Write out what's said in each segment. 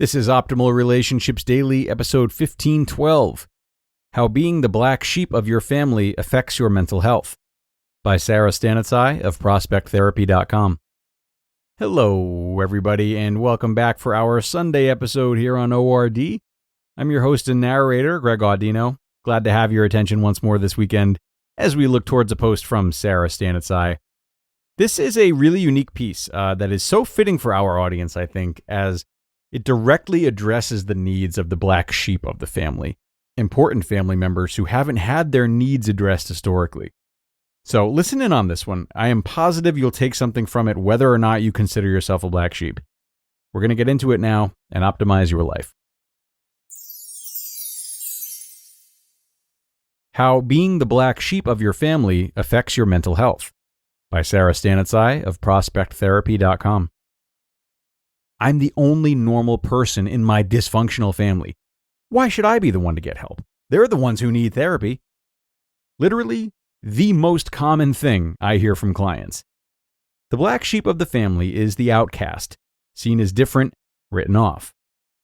This is Optimal Relationships Daily, episode 1512, How Being the Black Sheep of Your Family Affects Your Mental Health, by Sara Stanizai of ProspectTherapy.com. Hello, everybody, and welcome back for our Sunday episode here on ORD. I'm your host and narrator, Greg Audino. Glad to have your attention once more this weekend as we look towards a post from Sara Stanizai. This is a really unique piece that is so fitting for our audience, I think, as it directly addresses the needs of the black sheep of the family, important family members who haven't had their needs addressed historically. So listen in on this one. I am positive you'll take something from it whether or not you consider yourself a black sheep. We're going to get into it now and optimize your life. How Being the Black Sheep of Your Family Affects Your Mental Health, by Sara Stanizai of ProspectTherapy.com. I'm the only normal person in my dysfunctional family. Why should I be the one to get help? They're the ones who need therapy. Literally, the most common thing I hear from clients. The black sheep of the family is the outcast, seen as different, written off.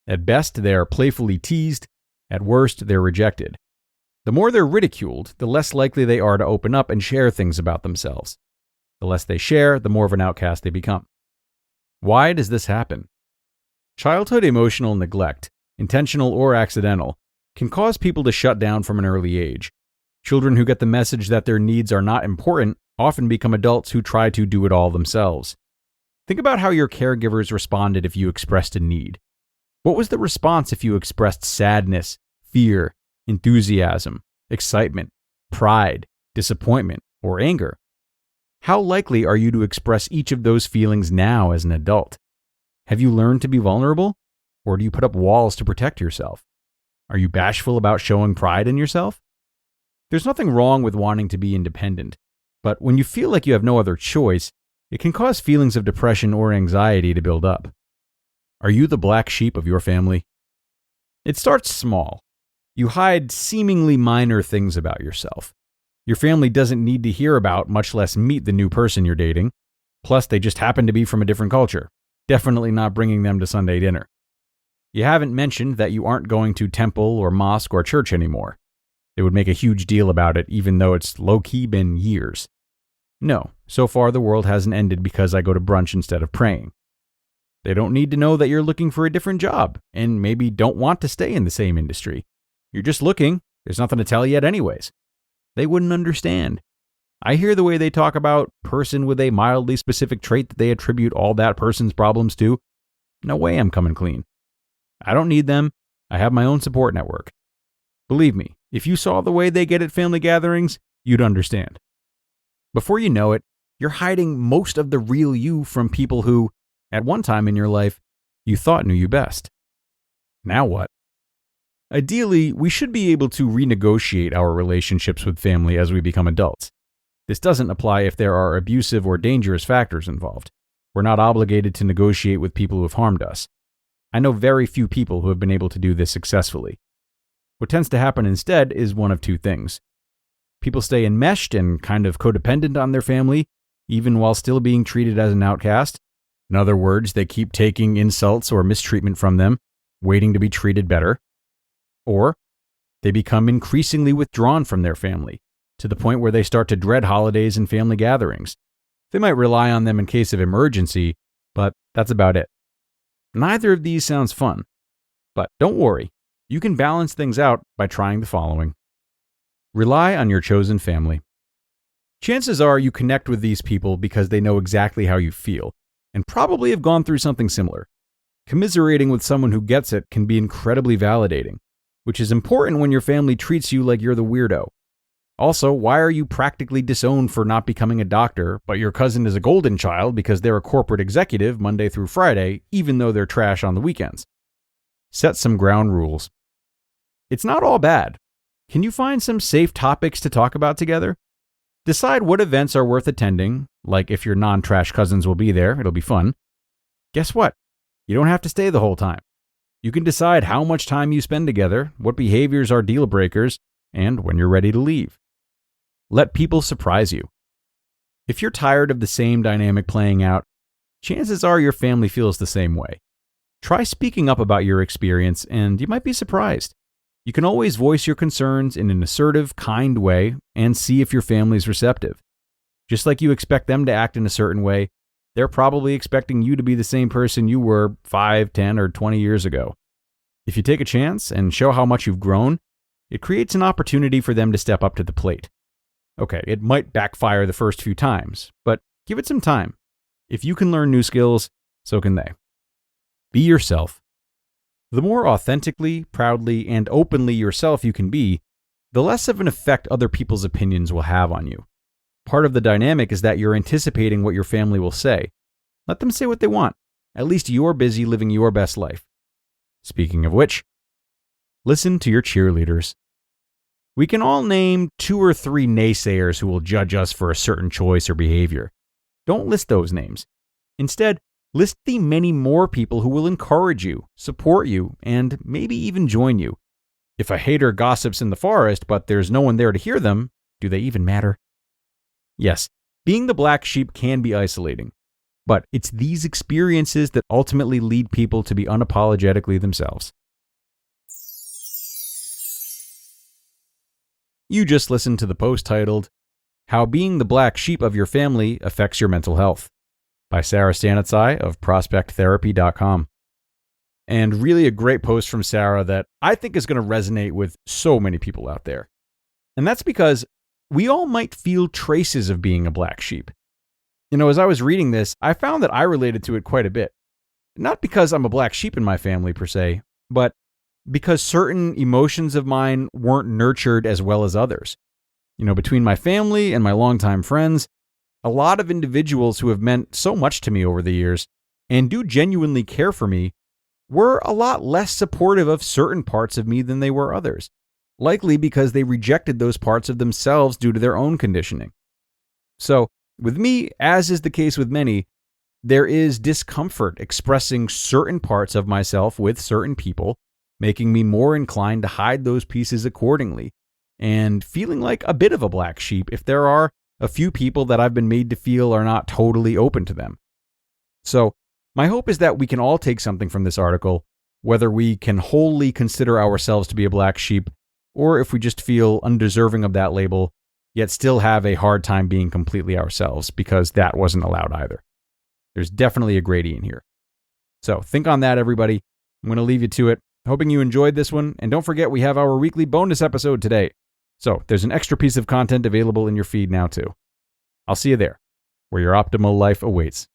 At best, they are playfully teased. At worst, they're rejected. The more they're ridiculed, the less likely they are to open up and share things about themselves. The less they share, the more of an outcast they become. Why does this happen? Childhood emotional neglect, intentional or accidental, can cause people to shut down from an early age. Children who get the message that their needs are not important often become adults who try to do it all themselves. Think about how your caregivers responded if you expressed a need. What was the response if you expressed sadness, fear, enthusiasm, excitement, pride, disappointment, or anger? How likely are you to express each of those feelings now as an adult? Have you learned to be vulnerable? Or do you put up walls to protect yourself? Are you bashful about showing pride in yourself? There's nothing wrong with wanting to be independent, but when you feel like you have no other choice, it can cause feelings of depression or anxiety to build up. Are you the black sheep of your family? It starts small. You hide seemingly minor things about yourself. Your family doesn't need to hear about, much less meet the new person you're dating. Plus, they just happen to be from a different culture. Definitely not bringing them to Sunday dinner. You haven't mentioned that you aren't going to temple or mosque or church anymore. They would make a huge deal about it, even though it's low-key been years. No, so far the world hasn't ended because I go to brunch instead of praying. They don't need to know that you're looking for a different job, and maybe don't want to stay in the same industry. You're just looking. There's nothing to tell yet anyways. They wouldn't understand. I hear the way they talk about person with a mildly specific trait that they attribute all that person's problems to. No way I'm coming clean. I don't need them. I have my own support network. Believe me, if you saw the way they get at family gatherings, you'd understand. Before you know it, you're hiding most of the real you from people who, at one time in your life, you thought knew you best. Now what? Ideally, we should be able to renegotiate our relationships with family as we become adults. This doesn't apply if there are abusive or dangerous factors involved. We're not obligated to negotiate with people who have harmed us. I know very few people who have been able to do this successfully. What tends to happen instead is one of two things. People stay enmeshed and kind of codependent on their family, even while still being treated as an outcast. In other words, they keep taking insults or mistreatment from them, waiting to be treated better. Or they become increasingly withdrawn from their family, to the point where they start to dread holidays and family gatherings. They might rely on them in case of emergency, but that's about it. Neither of these sounds fun. But don't worry, you can balance things out by trying the following. Rely on your chosen family. Chances are you connect with these people because they know exactly how you feel, and probably have gone through something similar. Commiserating with someone who gets it can be incredibly validating, which is important when your family treats you like you're the weirdo. Also, why are you practically disowned for not becoming a doctor, but your cousin is a golden child because they're a corporate executive Monday through Friday, even though they're trash on the weekends? Set some ground rules. It's not all bad. Can you find some safe topics to talk about together? Decide what events are worth attending, like if your non-trash cousins will be there, it'll be fun. Guess what? You don't have to stay the whole time. You can decide how much time you spend together, what behaviors are deal breakers, and when you're ready to leave. Let people surprise you. If you're tired of the same dynamic playing out, chances are your family feels the same way. try speaking up about your experience, and you might be surprised. You can always voice your concerns in an assertive, kind way and see if your family's receptive. Just like you expect them to act in a certain way, they're probably expecting you to be the same person you were 5, 10, or 20 years ago. If you take a chance and show how much you've grown, it creates an opportunity for them to step up to the plate. Okay, it might backfire the first few times, but give it some time. If you can learn new skills, so can they. Be yourself. The more authentically, proudly, and openly yourself you can be, the less of an effect other people's opinions will have on you. Part of the dynamic is that you're anticipating what your family will say. Let them say what they want. At least you're busy living your best life. Speaking of which, listen to your cheerleaders. We can all name 2 or 3 naysayers who will judge us for a certain choice or behavior. Don't list those names. Instead, list the many more people who will encourage you, support you, and maybe even join you. If a hater gossips in the forest but there's no one there to hear them, do they even matter? Yes, being the black sheep can be isolating, but it's these experiences that ultimately lead people to be unapologetically themselves. You just listened to the post titled, How Being the Black Sheep of Your Family Affects Your Mental Health, by Sara Stanizai of ProspectTherapy.com. And really a great post from Sara that I think is going to resonate with so many people out there. And that's because we all might feel traces of being a black sheep. As I was reading this, I found that I related to it quite a bit. Not because I'm a black sheep in my family per se, but because certain emotions of mine weren't nurtured as well as others. Between my family and my longtime friends, a lot of individuals who have meant so much to me over the years and do genuinely care for me were a lot less supportive of certain parts of me than they were others, likely because they rejected those parts of themselves due to their own conditioning. So, with me, as is the case with many, there is discomfort expressing certain parts of myself with certain people, making me more inclined to hide those pieces accordingly, and feeling like a bit of a black sheep if there are a few people that I've been made to feel are not totally open to them. So, my hope is that we can all take something from this article, whether we can wholly consider ourselves to be a black sheep, or if we just feel undeserving of that label, yet still have a hard time being completely ourselves, because that wasn't allowed either. There's definitely a gradient here. So think on that, everybody. I'm going to leave you to it. Hoping you enjoyed this one, and don't forget we have our weekly bonus episode today. So there's an extra piece of content available in your feed now too. I'll see you there, where your optimal life awaits.